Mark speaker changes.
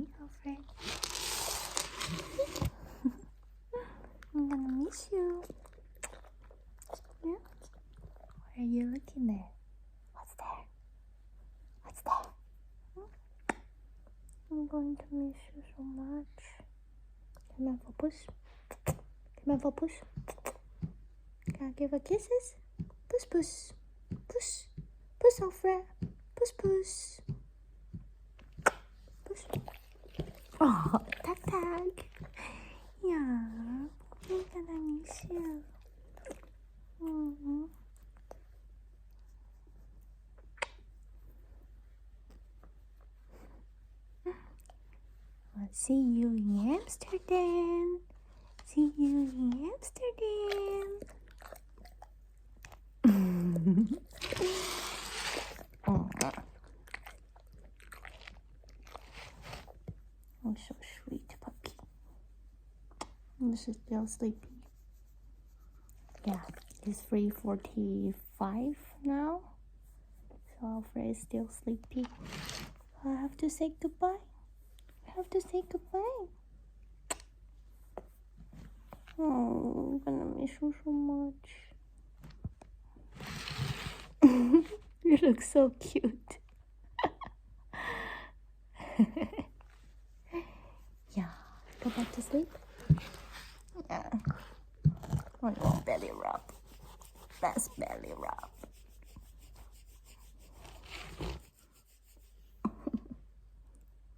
Speaker 1: me, Alfred. I'm gonna miss you. Yeah? What are you looking at? What's there? What's there? I'm going to miss you so much. Come on for push. Come on for push. Can I give her kisses? Push, push. Push. Push, Alfred. Push, push. Push. Oh, tag, tag. Yeah. I'm gonna miss you. I'll see you in Amsterdam. See you in Amsterdam. Oh, so sweet, puppy. This is still sleepy. Yeah, it's 3:45 now. So Alfred is still sleepy. I have to say goodbye. I have to say goodbye. Oh, I'm gonna miss you so much. You look so cute. Yeah, go back to sleep. Yeah. Oh, belly rub. That's belly rub.